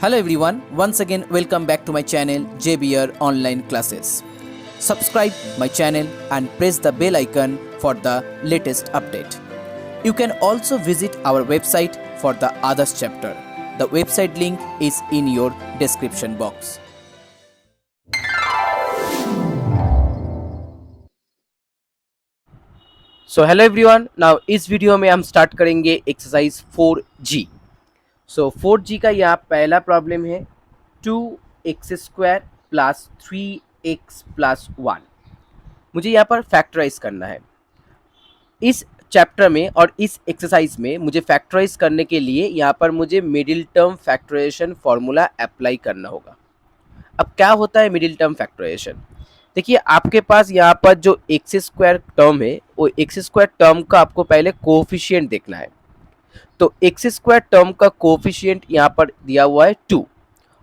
Hello everyone, once again welcome back to my channel JBR Online Classes. Subscribe my channel and press the bell icon for the latest update. You can also visit our website for the others chapter. The website link is in your description box. So hello everyone, now इस video में हम start करेंगे exercise 4G. सो 4G का यहाँ पहला problem है 2x² plus 3x plus 1. मुझे यहाँ पर फैक्टराइज करना है. इस चैप्टर में और इस एक्सरसाइज में मुझे फैक्टराइज करने के लिए यहाँ पर मुझे middle term factorization formula apply करना होगा. अब क्या होता है मिडिल टर्म फैक्टराइजेशन? देखिए आपके पास यहाँ पर जो x² टर्म है वो x² टर्म का आपको पहले कोफिशिएंट देखना है. तो x² टर्म का कोफिशिएंट यहाँ पर दिया हुआ है 2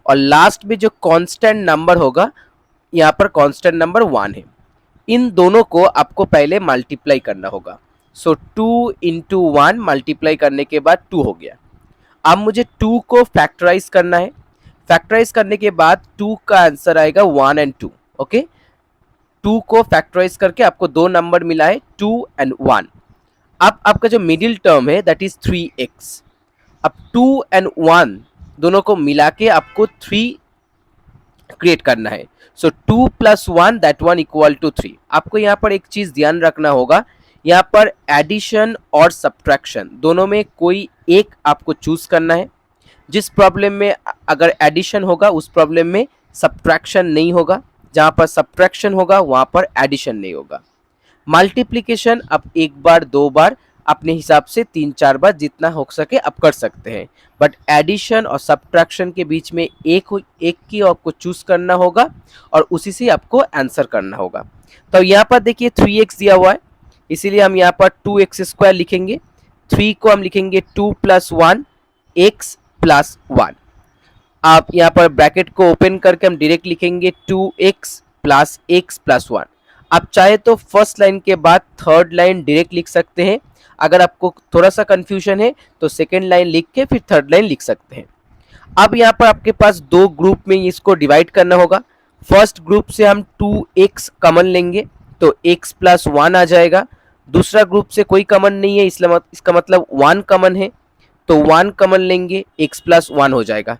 और लास्ट में जो कांस्टेंट नंबर होगा यहाँ पर कांस्टेंट नंबर 1 है. इन दोनों को आपको पहले मल्टीप्लाई करना होगा. सो 2 इंटू 1 मल्टीप्लाई करने के बाद 2 हो गया. अब मुझे 2 को फैक्टराइज करना है. फैक्टराइज करने के बाद 2 का आंसर आएगा 1 एंड 2. ओके, 2 को फैक्टराइज करके आपको दो नंबर मिला है 2 एंड 1. अब आपका जो मिडिल टर्म है दैट इज 3x. अब 2 एंड 1 दोनों को मिला के आपको 3 क्रिएट करना है. सो 2 प्लस 1 दैट 1 इक्वल टू 3. आपको यहाँ पर एक चीज ध्यान रखना होगा, यहाँ पर एडिशन और सब्ट्रैक्शन दोनों में कोई एक आपको चूज करना है. जिस प्रॉब्लम में अगर एडिशन होगा उस प्रॉब्लम में सब्ट्रैक्शन नहीं होगा, जहाँ पर सब्ट्रैक्शन होगा वहाँ पर एडिशन नहीं होगा. मल्टीप्लिकेशन आप एक बार दो बार अपने हिसाब से 3-4 बार जितना हो सके आप कर सकते हैं, बट एडिशन और सब्ट्रैक्शन के बीच में एक की आपको चूज करना होगा और उसी से आपको आंसर करना होगा. तो यहाँ पर देखिए 3x दिया हुआ है, इसीलिए हम यहाँ पर 2x² लिखेंगे. 3 को हम लिखेंगे 2 प्लस 1 x प्लस 1. आप यहाँ पर ब्रैकेट को ओपन करके हम डायरेक्ट लिखेंगे 2x प्लस x प्लस 1. आप चाहे तो फर्स्ट लाइन के बाद थर्ड लाइन डायरेक्ट लिख सकते हैं. अगर आपको थोड़ा सा कंफ्यूजन है तो सेकेंड लाइन लिख के फिर थर्ड लाइन लिख सकते हैं. अब यहाँ पर आपके पास दो ग्रुप में इसको डिवाइड करना होगा. फर्स्ट ग्रुप से हम 2x कॉमन लेंगे तो x प्लस 1 आ जाएगा. दूसरा ग्रुप से कोई कॉमन नहीं है इसलिए इसका मतलब 1 कॉमन है, तो 1 कॉमन लेंगे x प्लस 1 हो जाएगा.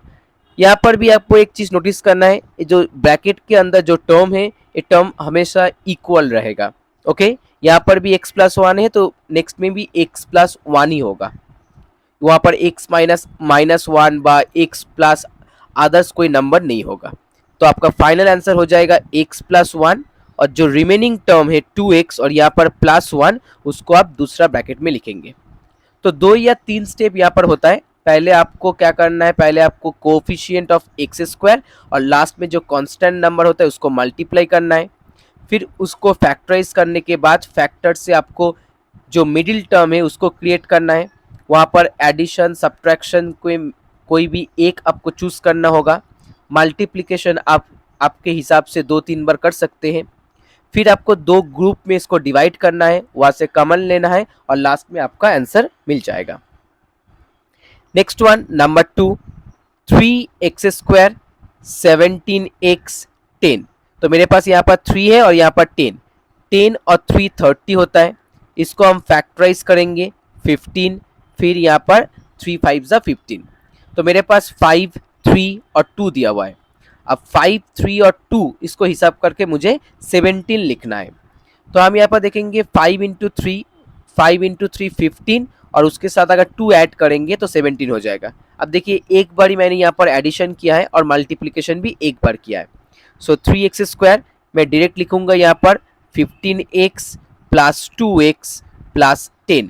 यहाँ पर भी आपको एक चीज नोटिस करना है, जो ब्रैकेट के अंदर जो टर्म है ये टर्म हमेशा इक्वल रहेगा. ओके, यहाँ पर भी x प्लस 1 है तो नेक्स्ट में भी x प्लस 1 ही होगा. वहाँ पर x माइनस 1 बा x प्लस अदर्स कोई नंबर नहीं होगा. तो आपका फाइनल आंसर हो जाएगा x प्लस 1 और जो रिमेनिंग टर्म है 2x और यहाँ पर प्लस 1 उसको आप दूसरा ब्रैकेट में लिखेंगे. तो 2 या 3 स्टेप यहाँ पर होता है. पहले आपको क्या करना है, पहले आपको कोफिशिएंट ऑफ x² और लास्ट में जो कांस्टेंट नंबर होता है उसको मल्टीप्लाई करना है. फिर उसको फैक्टराइज करने के बाद फैक्टर से आपको जो मिडिल टर्म है उसको क्रिएट करना है. वहाँ पर एडिशन सब्ट्रैक्शन कोई भी एक आपको चूज करना होगा. मल्टीप्लिकेशन आप आपके हिसाब से 2-3 बार कर सकते हैं. फिर आपको दो ग्रुप में इसको डिवाइड करना है, वहाँ से कॉमन लेना है और लास्ट में आपका आंसर मिल जाएगा. Next one number 2, 3x² 17x 10. तो मेरे पास यहाँ पर 3 है और यहाँ पर 10 और 3 30 होता है. इसको हम फैक्टराइज करेंगे 15, फिर यहाँ पर 3 5 15. तो मेरे पास 5 3 और 2 दिया हुआ है. अब 5 3 और 2 इसको हिसाब करके मुझे 17 लिखना है. तो हम यहाँ पर देखेंगे 5 इंटू 3 15 और उसके साथ अगर 2 ऐड करेंगे तो 17 हो जाएगा. अब देखिए एक बार ही मैंने यहाँ पर एडिशन किया है और मल्टीप्लिकेशन भी एक बार किया है. सो 3x² मैं डायरेक्ट लिखूंगा यहाँ पर 15x प्लस 2x प्लस 10.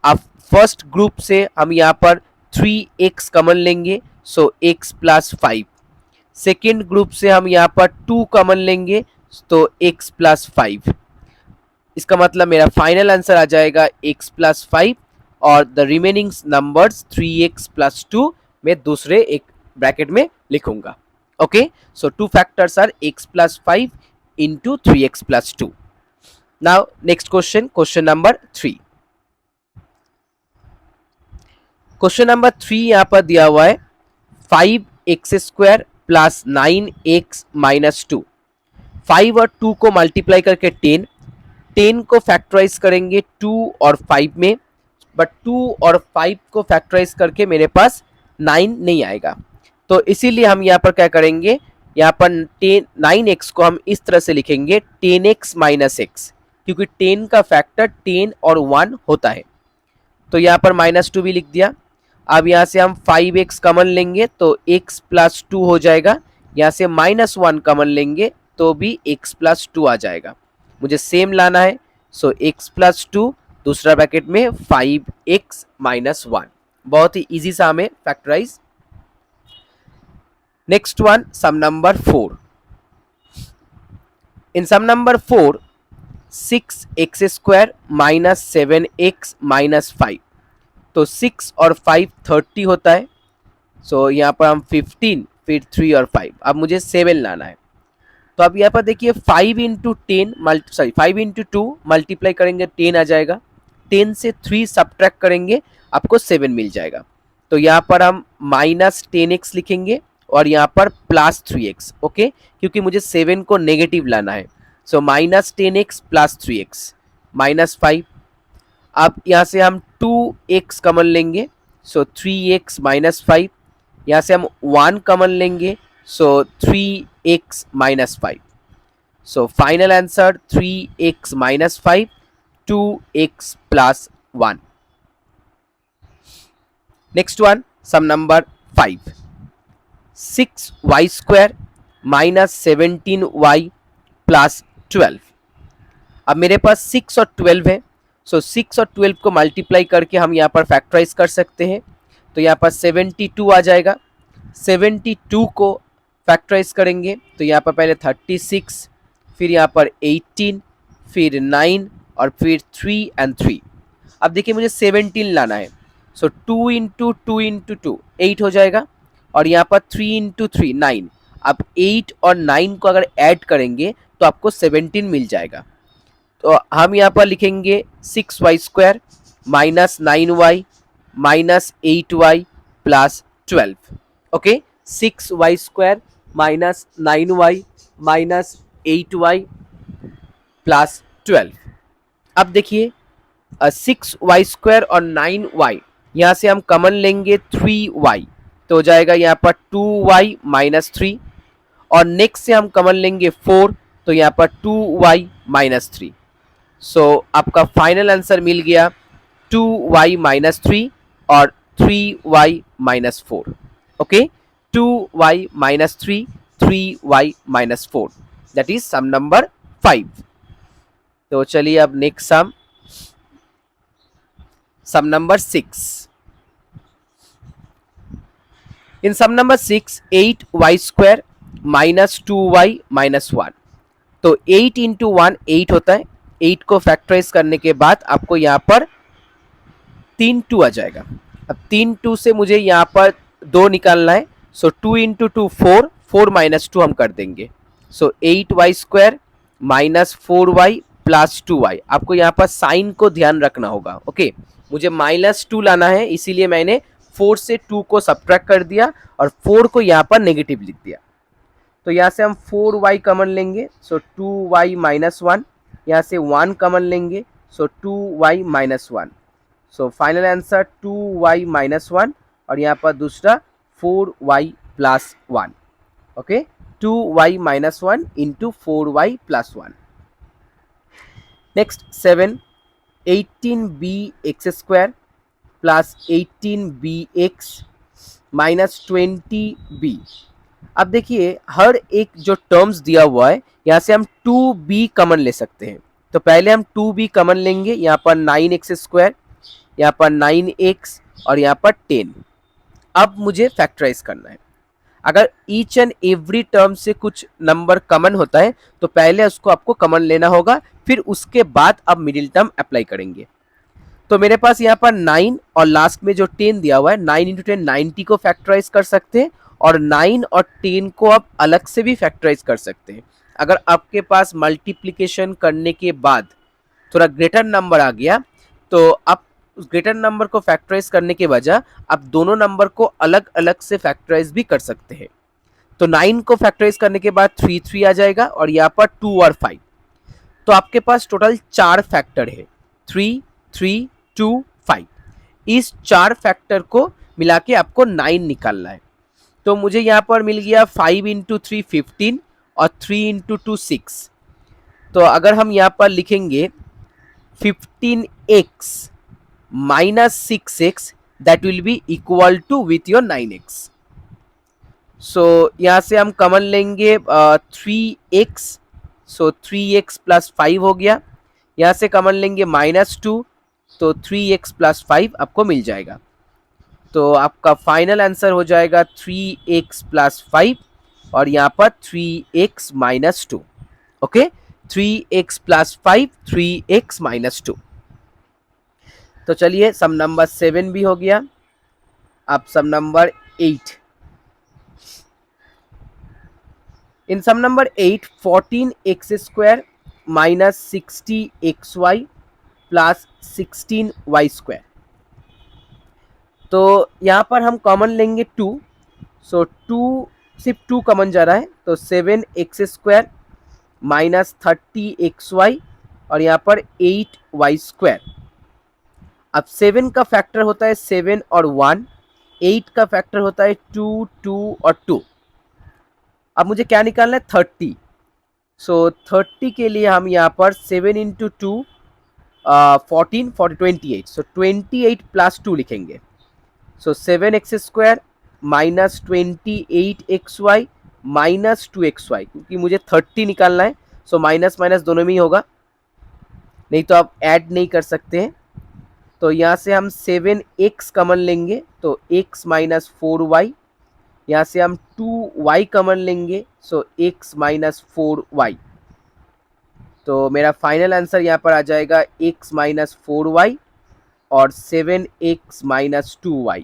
अब फर्स्ट ग्रुप से हम यहाँ पर 3x कॉमन लेंगे सो x प्लस 5. सेकेंड ग्रुप से हम यहाँ पर 2 कॉमन लेंगे तो x प्लस 5. इसका मतलब मेरा फाइनल आंसर आ जाएगा x प्लस 5 और the remaining numbers 3x plus 2 मैं दूसरे एक ब्रैकेट में लिखूंगा. Okay, so 2 factors are x plus 5 into 3x plus 2. Now next question number 3. Question number 3 यहाँ पर दिया हुआ है 5 x square plus 9x minus 2। 5 और 2 को मल्टीप्लाई करके 10, 10 को फैक्टराइज करेंगे 2 और 5 में, बट 2 और 5 को फैक्टराइज करके मेरे पास 9 नहीं आएगा। तो इसीलिए हम यहाँ पर क्या करेंगे, यहाँ पर 9x को हम इस तरह से लिखेंगे 10x माइनस एक्स, क्योंकि 10 का फैक्टर 10 और 1 होता है। तो यहाँ पर माइनस 2 भी लिख दिया। अब यहाँ से हम 5x कॉमन लेंगे तो x प्लस 2 हो जाएगा। यहाँ से माइनस 1 कॉमन लेंगे तो भी x प्लस 2 आ जाएगा। मुझे सेम लाना है, सो x प्लस 2 दूसरा ब्रैकेट में 5x माइनस 1। बहुत ही इजी सा हमें factorise. Next one, sum number 4। In sum number 4 6x square minus 7x minus 5। तो 6 और 5 30 होता है। सो यहाँ पर हम 15 फिर 3 और 5, अब मुझे 7 लाना है। तो अब यहाँ पर देखिए 5 इंटू 2 मल्टीप्लाई करेंगे 10 आ जाएगा। 10 से 3 सब्ट्रैक्ट करेंगे आपको 7 मिल जाएगा। तो यहाँ पर हम माइनस 10x लिखेंगे और यहाँ पर प्लस 3x, ओके, क्योंकि मुझे 7 को नेगेटिव लाना है। So minus 10x plus 3x minus 5। अब यहाँ से हम 2x कॉमन लेंगे, सो 3x माइनस 5। यहाँ से हम 1 कॉमन लेंगे, so 3x minus 5। So final answer 3x minus 5, 2x plus 1। Next one, sum number 5। 6y square minus 17y plus 12। अब मेरे पास 6 और 12 है। सो 6 और 12 को मल्टीप्लाई करके हम यहाँ पर फैक्टराइज कर सकते हैं। तो यहाँ पर 72 आ जाएगा। 72 को फैक्टराइज करेंगे तो यहाँ पर पहले 36, फिर यहाँ पर 18, फिर 9 और फिर 3 एंड 3। अब देखिए मुझे 17 लाना है। सो 2 इंटू 2 इंटू 2 8 हो जाएगा, और यहाँ पर 3 इंटू 3 9। अब 8 और 9 को अगर ऐड करेंगे तो आपको 17 मिल जाएगा। तो हम यहाँ पर लिखेंगे 6y square minus 9y minus 8y plus 12, okay. 6y square minus 9y minus 8y plus 12। अब देखिए 6y स्क्वायर और 9y, यहाँ से हम कॉमन लेंगे 3y, तो हो जाएगा यहाँ पर 2y माइनस 3। और नेक्स्ट से हम कॉमन लेंगे 4, तो यहाँ पर 2y माइनस 3। सो आपका फाइनल आंसर मिल गया 2y माइनस 3 और 3y माइनस 4, ओके। 2y minus 3, 3y minus 4, that is sum number 5। तो चलिए अब next sum number 6। In sum number 6 8y square minus 2y minus 1। तो 8 इंटू 1 8 होता है। 8 को फैक्टराइज करने के बाद आपको यहाँ पर 3 2 आ जाएगा। अब 3 2 से मुझे यहाँ पर 2 निकालना है। सो 2 इंटू 2 4, 4 माइनस 2 हम कर देंगे। सो 8y square minus 4y plus 2y। आपको यहाँ पर साइन को ध्यान रखना होगा, ओके। मुझे माइनस 2 लाना है, इसीलिए मैंने 4 से 2 को सब्ट्रैक्ट कर दिया और 4 को यहाँ पर नेगेटिव लिख दिया। तो यहाँ से हम 4y कॉमन लेंगे, सो 2y माइनस 1। यहाँ से 1 कॉमन लेंगे, सो 2y माइनस 1। सो फाइनल आंसर 2y माइनस 1, और यहाँ पर दूसरा 4y plus 1, okay. 2y minus 1 into 4y plus 1। Next 7 18bx square plus 18bx minus 20b। अब देखिए हर एक जो टर्म्स दिया हुआ है यहाँ से हम 2b कॉमन ले सकते हैं। तो पहले हम 2b कॉमन लेंगे, यहाँ पर 9x स्क्वायर, यहाँ पर 9x और यहाँ पर 10। अब मुझे फैक्टराइज करना है। अगर ईच एंड एवरी टर्म से कुछ नंबर कॉमन होता है तो पहले उसको आपको कॉमन लेना होगा, फिर उसके बाद आप मिडिल टर्म अप्लाई करेंगे। तो मेरे पास यहाँ पर 9 और लास्ट में जो 10 दिया हुआ है, 9 इंटू 10 90 को फैक्टराइज कर सकते हैं, और 9 और 10 को आप अलग से भी फैक्टराइज कर सकते हैं। अगर आपके पास मल्टीप्लिकेशन करने के बाद थोड़ा ग्रेटर नंबर आ गया तो आप उस ग्रेटर नंबर को फैक्टराइज करने के बजाय आप दोनों नंबर को अलग अलग से फैक्टराइज भी कर सकते हैं। तो 9 को फैक्टराइज करने के बाद 3 3 आ जाएगा और यहाँ पर 2 और 5। तो आपके पास टोटल 4 फैक्टर है, 3 3 2 5। इस 4 फैक्टर को मिला के आपको 9 निकालना है। तो मुझे यहाँ पर मिल गया 5 इंटू 3 15 और 3 इंटू 2 6। तो अगर हम यहाँ पर लिखेंगे 15x minus 6x that will be equal to with your 9x। सो यहाँ से हम कॉमन लेंगे 3x, सो 3x प्लस 5 हो गया। यहाँ से कॉमन लेंगे -2, तो 3x प्लस 5 आपको मिल जाएगा। तो आपका फाइनल आंसर हो जाएगा 3x प्लस 5 और यहाँ पर 3x minus 2। Okay, 3x plus 5 3x minus 2। तो चलिए सम नंबर 7 भी हो गया। अब sum number 8। In sum number 8 14x square minus 60xy plus 16y²। तो यहाँ पर हम कॉमन लेंगे 2, सो 2 सिर्फ 2 कॉमन जा रहा है, तो 7x² माइनस 30xy और यहाँ पर 8y²। अब 7 का फैक्टर होता है 7 और 1, 8 का फैक्टर होता है 2 2 और 2। अब मुझे क्या निकालना है 30। सो 30 के लिए हम यहाँ पर 7 इंटू 2 14 40 28, सो 28 प्लस 2 लिखेंगे। सो 7x² minus 28xy minus 2xy, क्योंकि मुझे 30 निकालना है, सो माइनस माइनस दोनों में ही होगा, नहीं तो आप ऐड नहीं कर सकते हैं। तो यहाँ से हम 7x कॉमन लेंगे तो x माइनस 4y। यहाँ से हम 2y कॉमन लेंगे, सो x माइनस 4y। तो मेरा फाइनल आंसर यहाँ पर आ जाएगा x माइनस 4y और 7x minus 2y।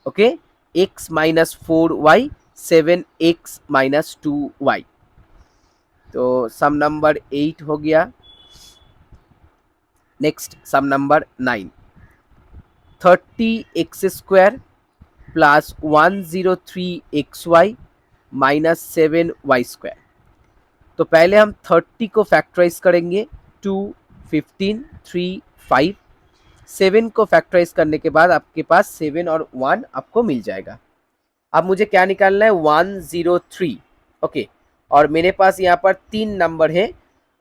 Okay, x minus 4y 7x minus 2y। तो सम नंबर 8 हो गया। Next sum number 9। 30x² plus 103xy minus 7y²। तो पहले हम 30 को फैक्टराइज करेंगे, 2 15 3 5। 7 को फैक्टराइज करने के बाद आपके पास 7 और 1 आपको मिल जाएगा। अब मुझे क्या निकालना है 103। ओके, और मेरे पास यहाँ पर 3 नंबर है,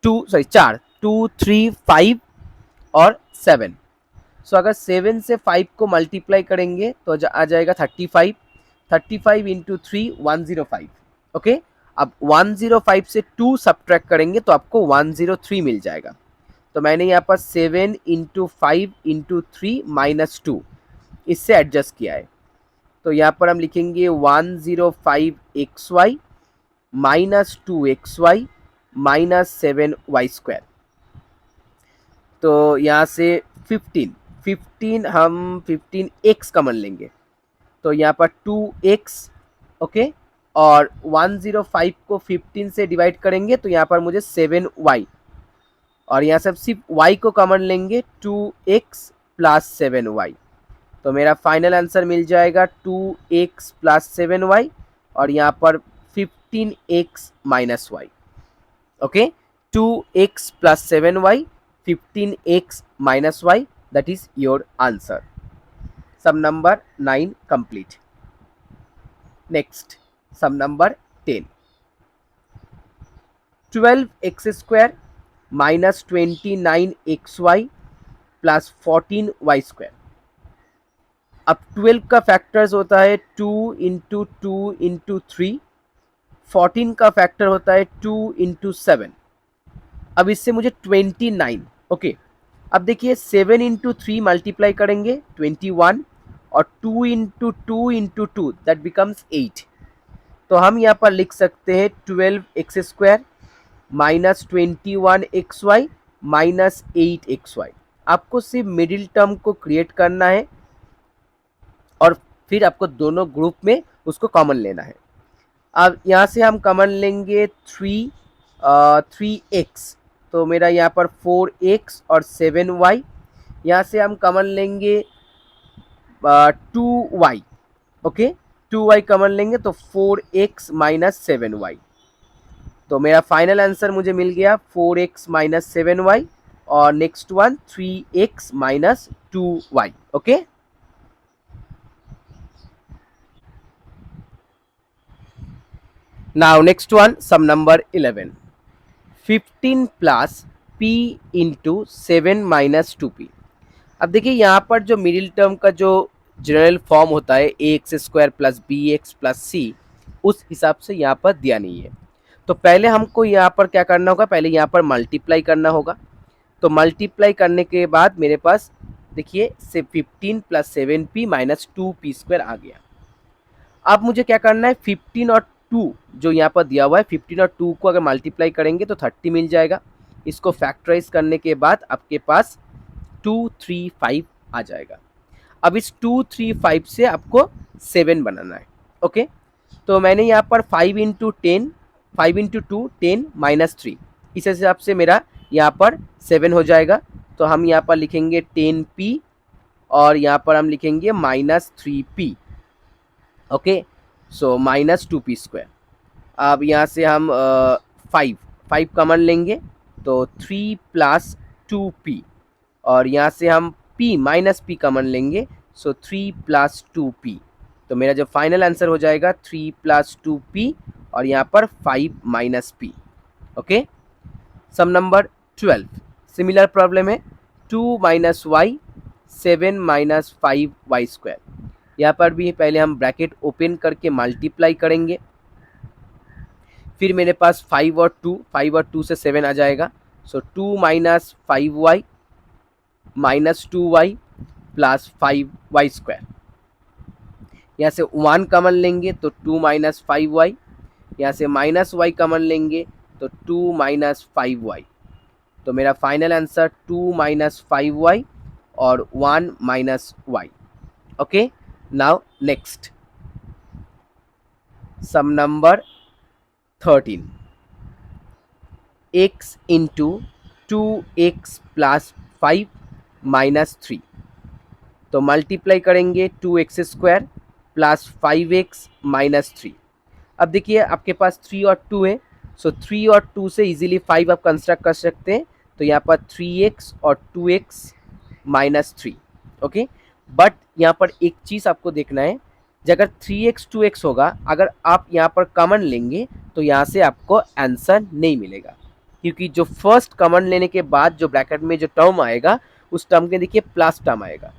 4 2 3 5 और 7। सो अगर 7 से 5 को मल्टीप्लाई करेंगे तो आ जाएगा 35। 35 इंटू 3 105। ओके, अब 105 से 2 सब्ट्रैक्ट करेंगे तो आपको 103 मिल जाएगा। तो मैंने यहाँ पर 7 इंटू 5 इंटू 3 माइनस 2 इससे एडजस्ट किया है। तो यहाँ पर हम लिखेंगे 105xy minus 2xy minus 7y²। तो यहाँ से 15 हम 15x कॉमन लेंगे, तो यहाँ पर 2x। ओके, और 105 को 15 से डिवाइड करेंगे तो यहाँ पर मुझे 7y, और यहाँ से अब सिर्फ y को कॉमन लेंगे 2x प्लस 7y। तो मेरा फाइनल आंसर मिल जाएगा 2x प्लस 7y और यहाँ पर 15x minus y। Okay, 2x plus 7y 15x minus y, that is your answer. Sum number 9 complete. Next, sum number 10. 12x² minus 29xy plus 14y²। अब 12 का factors होता है 2 into 2 into 3। 14 का factor होता है 2 इंटू 7। अब इससे मुझे 29। ओके, अब देखिए 7 इंटू 3 मल्टीप्लाई करेंगे 21 और 2 इंटू 2 दैट बिकम्स 8। तो हम यहाँ पर लिख सकते हैं 12x² minus 21xy minus 8xy। आपको सिर्फ मिडिल टर्म को क्रिएट करना है और फिर आपको दोनों ग्रुप में उसको कॉमन लेना है। अब यहाँ से हम कॉमन लेंगे 3x, तो मेरा यहाँ पर 4x और 7y। यहाँ से हम कॉमन लेंगे 2y, ओके, 2y कॉमन लेंगे तो 4x माइनस 7y। तो मेरा फाइनल आंसर मुझे मिल गया 4x माइनस 7y, और next one 3x minus 2y, okay. Now next one, sum number 11, 15 plus p into 7 minus 2p। अब देखिए यहाँ पर जो मिडिल टर्म का जो जनरल फॉर्म होता है a x square plus b x plus c, उस हिसाब से यहाँ पर दिया नहीं है। तो पहले हमको यहाँ पर क्या करना होगा, पहले यहाँ पर मल्टीप्लाई करना होगा। तो मल्टीप्लाई करने के बाद मेरे पास देखिए से 15 plus 7p minus 2p square आ गया। अब मुझे क्या करना है, 15 और 2 जो यहाँ पर दिया हुआ है, 15 और 2 को अगर मल्टीप्लाई करेंगे तो 30 मिल जाएगा। इसको फैक्टराइज करने के बाद आपके पास 235 आ जाएगा। अब इस 235 से आपको 7 बनाना है, ओके। तो मैंने यहाँ पर 5 इंटू 10, 5 इंटू 2 10 माइनस 3, इस हिसाब से मेरा यहाँ पर 7 हो जाएगा। तो हम यहाँ पर लिखेंगे 10p और यहाँ पर हम लिखेंगे minus 3p, okay. So minus 2p square. अब यहाँ से हम 5 कॉमन लेंगे तो 3 प्लस 2p, और यहाँ से हम p माइनस p कॉमन लेंगे, सो 3 प्लस 2p। तो मेरा जो फाइनल आंसर हो जाएगा 3 प्लस 2p और यहाँ पर 5 माइनस p, ओके। सम नंबर 12, सिमिलर प्रॉब्लम है, 2 minus Y 7 minus 5y square. यहाँ पर भी पहले हम ब्रैकेट ओपन करके मल्टीप्लाई करेंगे, फिर मेरे पास 5 और 2 से 7 आ जाएगा। सो 2 minus 5y minus 2y plus 5y square. यहाँ से 1 कॉमन लेंगे तो 2 माइनस 5y, यहाँ से माइनस y कॉमन लेंगे तो 2 माइनस 5y। तो मेरा फाइनल आंसर 2 माइनस 5y और 1 minus y, okay. Now next, sum number 13, x into 2x plus 5 minus 3। तो मल्टीप्लाई करेंगे 2x square plus 5x minus 3। अब देखिए आपके पास 3 और 2 है, सो 3 और 2 से इजीली 5 आप कंस्ट्रक्ट कर सकते हैं। तो यहाँ पर 3x और 2x माइनस 3, ओके। बट यहाँ पर एक चीज़ आपको देखना है, अगर 3x 2x होगा, अगर आप यहाँ पर कॉमन लेंगे तो यहाँ से आपको आंसर नहीं मिलेगा, क्योंकि जो फर्स्ट कॉमन लेने के बाद जो ब्रैकेट में जो टर्म आएगा उस टर्म के देखिए प्लस टर्म आएगा,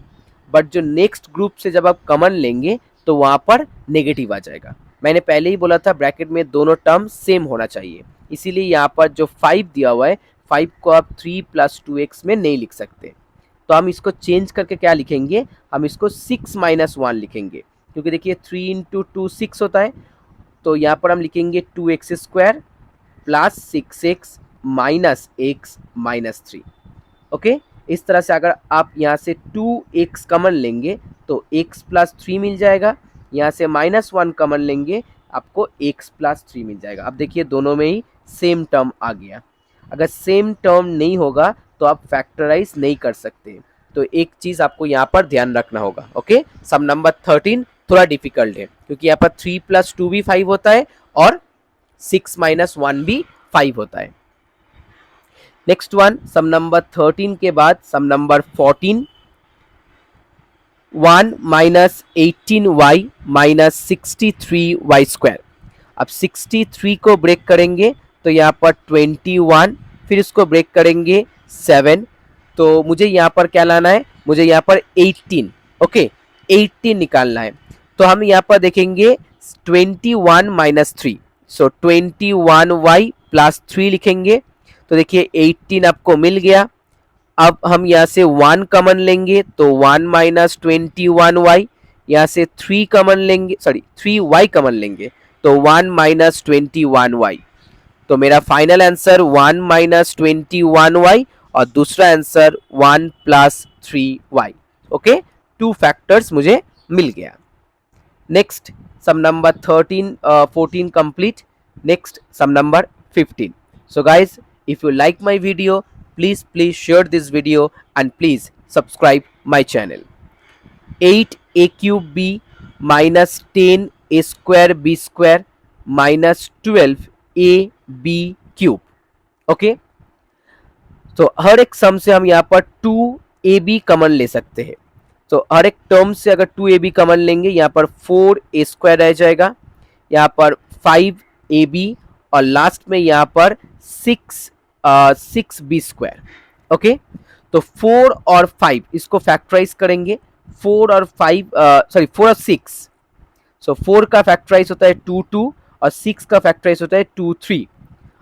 बट जो नेक्स्ट ग्रुप से जब आप कॉमन लेंगे तो वहाँ पर नेगेटिव आ जाएगा। मैंने पहले ही बोला था ब्रैकेट में दोनों टर्म सेम होना चाहिए, इसीलिए यहाँ पर जो 5 दिया हुआ है, 5 को आप 3 प्लस 2x में नहीं लिख सकते। तो हम इसको चेंज करके क्या लिखेंगे, हम इसको 6 माइनस 1 लिखेंगे, क्योंकि देखिए 3 इंटू 2 6 होता है। तो यहाँ पर हम लिखेंगे 2x square plus 6x minus x minus 3, okay. इस तरह से अगर आप यहाँ से 2x कॉमन लेंगे तो x प्लस 3 मिल जाएगा, यहाँ से माइनस 1 कॉमन लेंगे आपको x प्लस 3 मिल जाएगा। अब देखिए दोनों में ही सेम टर्म आ गया। अगर सेम टर्म नहीं होगा तो आप फैक्टराइज नहीं कर सकते, तो एक चीज़ आपको यहाँ पर ध्यान रखना होगा, ओके। सम नंबर 13 थोड़ा डिफिकल्ट है, क्योंकि यहाँ पर 3 प्लस 2 भी 5 होता है और 6 माइनस 1 भी 5 होता है। नेक्स्ट वन, सम नंबर 13 के बाद sum number 14, 1 minus 18y minus 63y square. अब 63 को ब्रेक करेंगे तो यहाँ पर 21, फिर इसको ब्रेक करेंगे 7, तो मुझे यहाँ पर क्या लाना है, मुझे यहाँ पर 18, ओके, 18 निकालना है। तो हम यहाँ पर देखेंगे 21 माइनस 3, सो 21y प्लस 3 लिखेंगे। तो देखिए 18 आपको मिल गया। अब हम यहाँ से 1 कॉमन लेंगे तो 1 माइनस 21y, यहाँ से 3 कॉमन लेंगे, सॉरी 3y कॉमन लेंगे तो 1 माइनस 21y। तो मेरा फाइनल आंसर 1 माइनस 21y और दूसरा answer 1 plus 3y, okay. 2 factors मुझे मिल गया। Next sum number 14 complete. Next sum number 15. So guys, if you like my video, please share this video and please subscribe my channel. 8a cube b minus 10a square b square minus 12a b cube. Okay, तो हर एक सम से हम यहाँ पर 2ab common ले सकते हैं. तो हर एक टर्म से अगर 2ab कॉमन लेंगे, यहाँ पर 4a स्क्वायर रह जाएगा, यहाँ पर 5ab और लास्ट में यहाँ पर 6b स्क्वायर. ओके, तो 4 और 5 इसको फैक्टराइज करेंगे. 4 और 5 सॉरी 4 और 6. सो 4 का फैक्टराइज होता है 2 और 6 का फैक्टराइज होता है 2 3.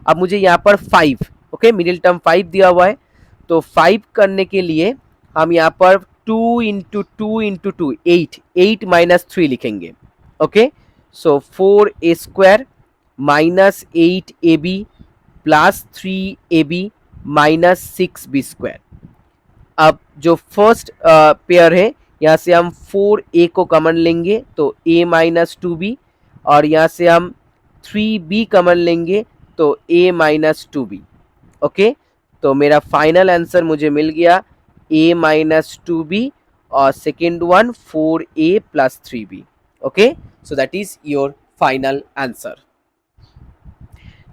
अब मुझे यहाँ पर 5, ओके, मिडिल टर्म 5 दिया हुआ है, तो 5 करने के लिए हम यहाँ पर 2 इंटू 2 8 माइनस 3 लिखेंगे. ओके, सो 4a square minus 8ab plus 3ab minus 6b square. अब जो फर्स्ट पेयर है, यहाँ से हम 4a को कॉमन लेंगे तो a माइनस 2b, और यहाँ से हम 3b कॉमन लेंगे तो a माइनस 2b. ओके, तो मेरा फाइनल आंसर मुझे मिल गया a माइनस 2b और second one 4a plus 3b. Okay, so that is your final answer.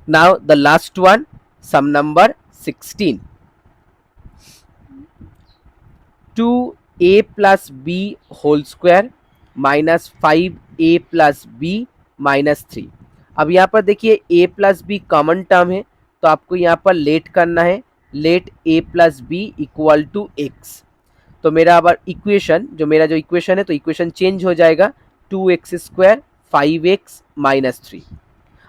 Now the last one, sum number 16. 2a plus b whole square minus 5a plus b minus 3. अब यहाँ पर देखिए a plus B common term है, तो आपको यहाँ पर let करना है. Let a plus B equal to x. तो मेरा अब इक्वेशन जो इक्वेशन है, तो इक्वेशन चेंज हो जाएगा 2x स्क्वायर 5x माइनस 3.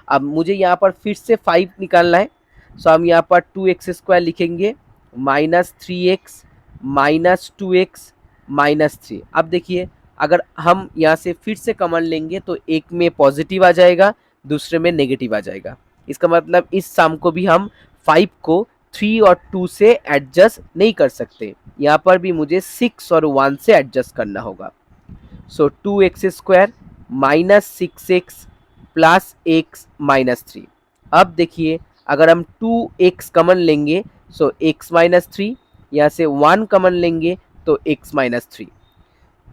अब मुझे यहाँ पर फिर से 5 निकालना है, सो हम यहाँ पर 2x स्क्वायर लिखेंगे minus 3x minus 2x minus 3. अब देखिए अगर हम यहाँ से फिर से कॉमन लेंगे तो एक में पॉजिटिव आ जाएगा, दूसरे में नेगेटिव आ जाएगा. इसका मतलब इस सम को भी हम 5 को 3 और 2 से एडजस्ट नहीं कर सकते, यहाँ पर भी मुझे 6 और 1 से एडजस्ट करना होगा. सो 2x square minus 6x plus x minus 3. अब देखिए अगर हम 2x कॉमन लेंगे सो x माइनस 3, यहाँ से 1 कॉमन लेंगे तो x माइनस 3.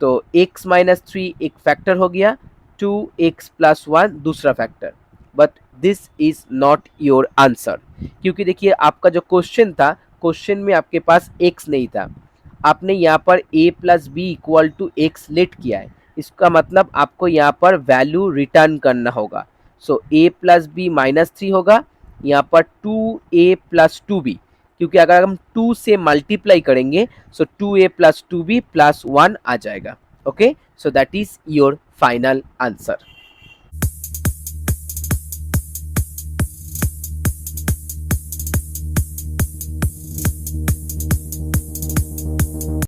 तो x माइनस 3 एक फैक्टर हो गया, 2x प्लस 1 दूसरा factor. But this is not your answer, क्योंकि देखिए आपका जो क्वेश्चन था, क्वेश्चन में आपके पास x नहीं था, आपने यहाँ पर a plus B equal to X let किया है. इसका मतलब आपको यहाँ पर वैल्यू रिटर्न करना होगा. सो a प्लस बी माइनस 3 होगा, यहाँ पर 2a प्लस 2b, क्योंकि अगर हम 2 से मल्टीप्लाई करेंगे सो 2a प्लस 2b प्लस 1 आ जाएगा. Okay, so that is your final answer.